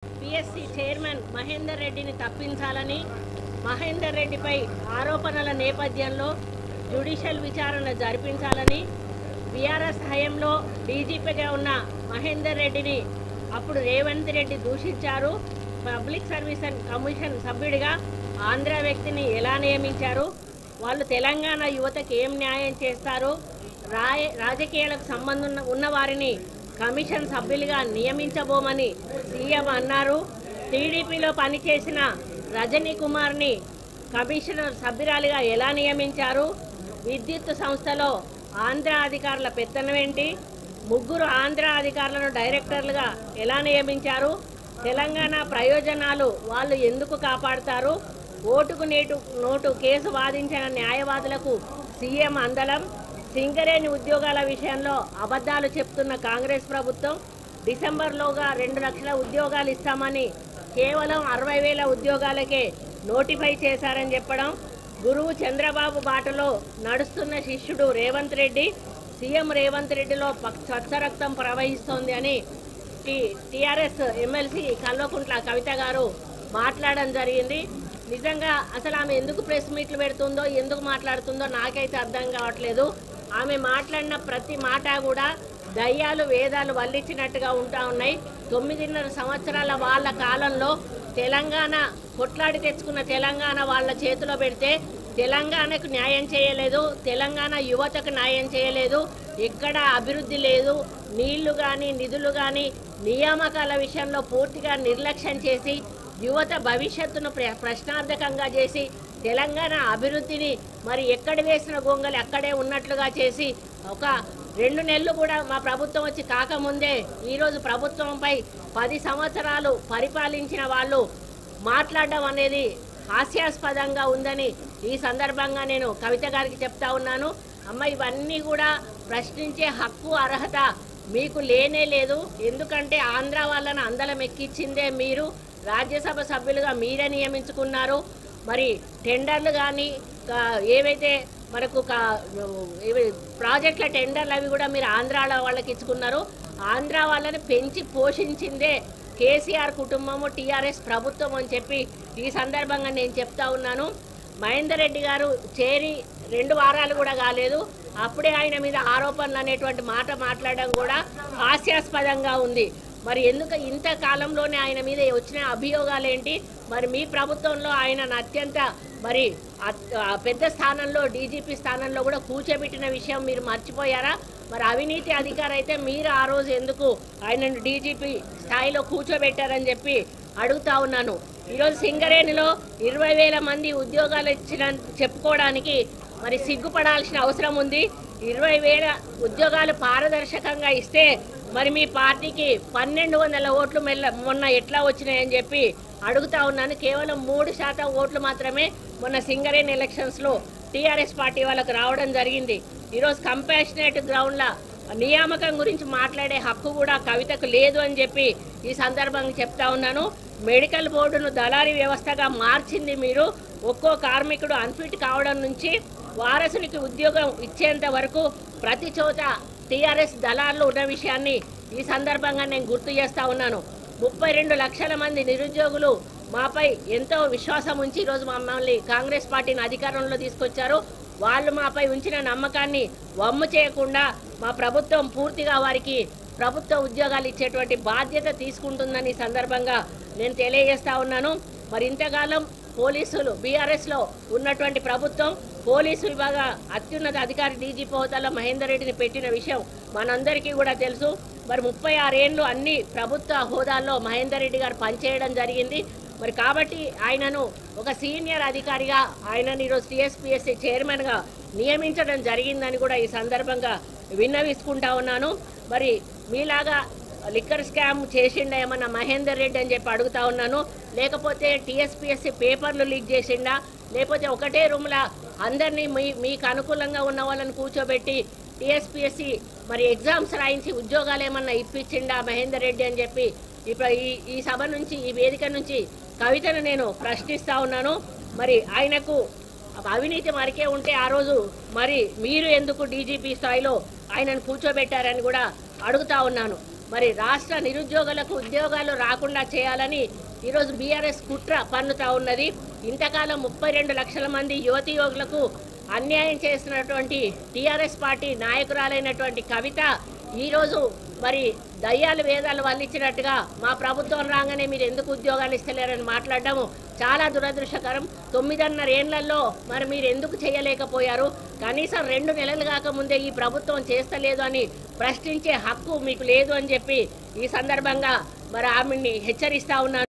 PSC chairman Mahender రెడ్డిని తప్పించాలని, మహేందర్ రెడ్డిపై ఆరోపణల నేపథ్యంలో జ్యుడిషియల్ విచారణ జరిపించాలని, బీఆర్ఎస్ హయాంలో డీజీపీగా ఉన్న మహేందర్ రెడ్డిని అప్పుడు రేవంత్ రెడ్డి దూషించారు. పబ్లిక్ సర్వీస్ కమిషన్ సభ్యుడిగా ఆంధ్ర వ్యక్తిని ఎలా నియమించారు, వాళ్ళు తెలంగాణ యువతకి ఏం న్యాయం చేస్తారు, రాజకీయాలకు సంబంధం ఉన్న వారిని కమిషన్ సభ్యులుగా నియమించబోమని సీఎం అన్నారు. టీడీపీలో పనిచేసిన రజనీ కుమార్ని కమిషనర్ సభ్యురాలిగా ఎలా నియమించారు, విద్యుత్ సంస్థలో ఆంధ్ర అధికారుల పెత్తనమేంటి, ముగ్గురు ఆంధ్ర అధికారులను డైరెక్టర్లుగా ఎలా నియమించారు, తెలంగాణ ప్రయోజనాలు వాళ్ళు ఎందుకు కాపాడుతారు, ఓటుకు నోటు కేసు వాదించిన న్యాయవాదులకు సీఎం అందలం, సింగరేణి ఉద్యోగాల విషయంలో అబద్ధాలు చెప్తున్న కాంగ్రెస్ ప్రభుత్వం డిసెంబర్లోగా 2 లక్షల ఉద్యోగాలు ఇస్తామని కేవలం 60,000 ఉద్యోగాలకే నోటిఫై చేశారని చెప్పడం, గురువు చంద్రబాబు బాటలో నడుస్తున్న శిష్యుడు రేవంత్ రెడ్డి, సీఎం రేవంత్ రెడ్డిలో స్వచ్ఛరక్తం ప్రవహిస్తోంది అని టీఆర్ఎస్ ఎమ్మెల్సీ కల్వకుంట్ల కవిత గారు మాట్లాడడం జరిగింది. నిజంగా అసలు ఆమె ఎందుకు ప్రెస్ మీట్లు పెడుతుందో, ఎందుకు మాట్లాడుతుందో నాకైతే అర్థం కావట్లేదు. ఆమె మాట్లాడిన ప్రతి మాట కూడా దయ్యాలు వేదాలు వల్లించినట్టుగా ఉంటా ఉన్నాయి. 9.5 సంవత్సరాల వాళ్ళ కాలంలో తెలంగాణ కొట్లాడి తెచ్చుకున్న తెలంగాణ వాళ్ళ చేతిలో పెడితే తెలంగాణకు న్యాయం చేయలేదు, తెలంగాణ యువతకు న్యాయం చేయలేదు, ఎక్కడ అభివృద్ధి లేదు, నీళ్లు కానీ నిధులు కానీ నియామకాల విషయంలో పూర్తిగా నిర్లక్ష్యం చేసి యువత భవిష్యత్తును ప్రశ్నార్థకంగా చేసి తెలంగాణ అభివృద్ధిని మరి ఎక్కడ వేసిన గొంగలి అక్కడే ఉన్నట్లుగా చేసి ఒక 2 నెలలు కూడా మా ప్రభుత్వం వచ్చి కాకముందే ఈరోజు ప్రభుత్వంపై 10 సంవత్సరాలు పరిపాలించిన వాళ్ళు మాట్లాడడం అనేది హాస్యాస్పదంగా ఉందని ఈ సందర్భంగా నేను కవిత గారికి చెప్తా ఉన్నాను. అమ్మ, ఇవన్నీ కూడా ప్రశ్నించే హక్కు అర్హత మీకు లేనే లేదు. ఎందుకంటే ఆంధ్ర వాళ్ళని అందలం ఎక్కించిందే మీరు, రాజ్యసభ సభ్యులుగా మీరే నియమించుకున్నారు. మరి టెండర్లు కానీ ఏవైతే మనకు ప్రాజెక్టుల టెండర్లు అవి కూడా మీరు ఆంధ్ర వాళ్ళకి ఇచ్చుకున్నారు. ఆంధ్ర వాళ్ళని పెంచి పోషించిందే కేసీఆర్ కుటుంబము, టీఆర్ఎస్ ప్రభుత్వం అని చెప్పి ఈ సందర్భంగా నేను చెప్తా ఉన్నాను. మహేందర్ రెడ్డి గారు చేరి 2 వారాలు కూడా కాలేదు, అప్పుడే ఆయన మీద ఆరోపణలు అనేటువంటి మాట మాట్లాడడం కూడా హాస్యాస్పదంగా ఉంది. మరి ఎందుకు ఇంత కాలంలోనే ఆయన మీద వచ్చిన అభియోగాలు ఏంటి? మరి మీ ప్రభుత్వంలో ఆయన అత్యంత మరి పెద్ద స్థానంలో డీజీపీ స్థానంలో కూడా కూర్చోబెట్టిన విషయం మీరు మర్చిపోయారా? మరి అవినీతి అధికారి అయితే మీరు ఆ రోజు ఎందుకు ఆయనను డీజీపీ స్థాయిలో కూర్చోబెట్టారని చెప్పి అడుగుతా ఉన్నాను. ఈరోజు సింగరేణిలో 20,000 మంది ఉద్యోగాలు ఇచ్చిన చెప్పుకోవడానికి మరి సిగ్గుపడాల్సిన అవసరం ఉంది. 20,000 ఉద్యోగాలు పారదర్శకంగా ఇస్తే మరి మీ పార్టీకి 1,200 ఓట్లు మొన్న ఎట్లా వచ్చినాయని చెప్పి అడుగుతా ఉన్నాను. కేవలం 3% ఓట్లు మాత్రమే మొన్న సింగరేణి ఎలక్షన్స్లో టీఆర్ఎస్ పార్టీ వాళ్ళకు రావడం జరిగింది. ఈరోజు కంపాషనేట్ గ్రౌండ్ల నియామకం గురించి మాట్లాడే హక్కు కూడా కవితకు లేదు అని చెప్పి ఈ సందర్భంగా చెప్తా ఉన్నాను. మెడికల్ బోర్డును దళారీ వ్యవస్థగా మార్చింది మీరు. ఒక్కో కార్మికుడు అన్ఫిట్ కావడం నుంచి వారసునికి ఉద్యోగం ఇచ్చేంత వరకు ప్రతి చోట టీఆర్ఎస్ దళారులు ఉన్న విషయాన్ని ఈ సందర్భంగా నేను గుర్తు చేస్తా ఉన్నాను. 32 లక్షల మంది నిరుద్యోగులు మాపై ఎంతో విశ్వాసం ఉంచి ఈరోజు మమ్మల్ని కాంగ్రెస్ పార్టీని అధికారంలో తీసుకొచ్చారు. వాళ్ళు మాపై ఉంచిన నమ్మకాన్ని వమ్ము చేయకుండా మా ప్రభుత్వం పూర్తిగా వారికి ప్రభుత్వ ఉద్యోగాలు ఇచ్చేటువంటి బాధ్యత తీసుకుంటుందని సందర్భంగా నేను తెలియజేస్తా ఉన్నాను. మరి ఇంతకాలం పోలీసులు బీఆర్ఎస్లో ఉన్నటువంటి ప్రభుత్వం పోలీసు విభాగ అత్యున్నత అధికారి డీజీపీ హోదాలో మహేందర్ రెడ్డిని పెట్టిన విషయం మనందరికీ కూడా తెలుసు. మరి 36 ఏళ్ళు అన్ని ప్రభుత్వ హోదాల్లో మహేందర్ రెడ్డి గారు పనిచేయడం జరిగింది. మరి కాబట్టి ఆయనను ఒక సీనియర్ అధికారిగా ఆయనను ఈరోజు టీఎస్పీఎస్సీ చైర్మన్గా నియమించడం జరిగిందని కూడా ఈ సందర్భంగా విన్నవిసుకుంటా ఉన్నాను. మరి మీలాగా లిక్కర్ స్కామ్ చేసిండా ఏమన్నా మహేందర్ రెడ్డి అని చెప్పి అడుగుతా ఉన్నాను. లేకపోతే టీఎస్పీఎస్సీ పేపర్లు లీక్ చేసిండా, లేకపోతే ఒకటే రూమ్లో అందరినీ మీకు అనుకూలంగా ఉన్న వాళ్ళని కూర్చోబెట్టి టీఎస్పీఎస్సీ మరి ఎగ్జామ్స్ రాయించి ఉద్యోగాలు ఏమన్నా ఇప్పించిండా మహేందర్ రెడ్డి అని చెప్పి ఇప్పుడు ఈ సభ నుంచి, ఈ వేదిక నుంచి కవితను నేను ప్రశ్నిస్తా ఉన్నాను. మరి ఆయనకు అవినీతి మరికే ఉంటే ఆ రోజు మరి మీరు ఎందుకు డీజీపీ స్థాయిలో ఆయనను కూర్చోబెట్టారని కూడా అడుగుతా ఉన్నాను. మరి రాష్ట్ర నిరుద్యోగులకు ఉద్యోగాలు రాకుండా చేయాలని ఈరోజు బీఆర్ఎస్ కుట్ర పన్నుతా ఉన్నది. ఇంతకాలం 32 లక్షల మంది యువతీయోగులకు అన్యాయం చేసినటువంటి టీఆర్ఎస్ పార్టీ నాయకురాలైనటువంటి కవిత ఈరోజు మరి దయ్యాలు వేదాలు వల్లించినట్టుగా మా ప్రభుత్వం రాగానే మీరు ఎందుకు ఉద్యోగాలు ఇస్తలేరని మాట్లాడడము చాలా దురదృష్టకరం. 9.5 ఏళ్లలో మరి మీరు ఎందుకు చేయలేకపోయారు? కనీసం 2 నెలలు కాకముందే ఈ ప్రభుత్వం చేస్తలేదు అని ప్రశ్నించే హక్కు మీకు లేదు అని చెప్పి ఈ సందర్భంగా మరి ఆమెని హెచ్చరిస్తా ఉన్నాను.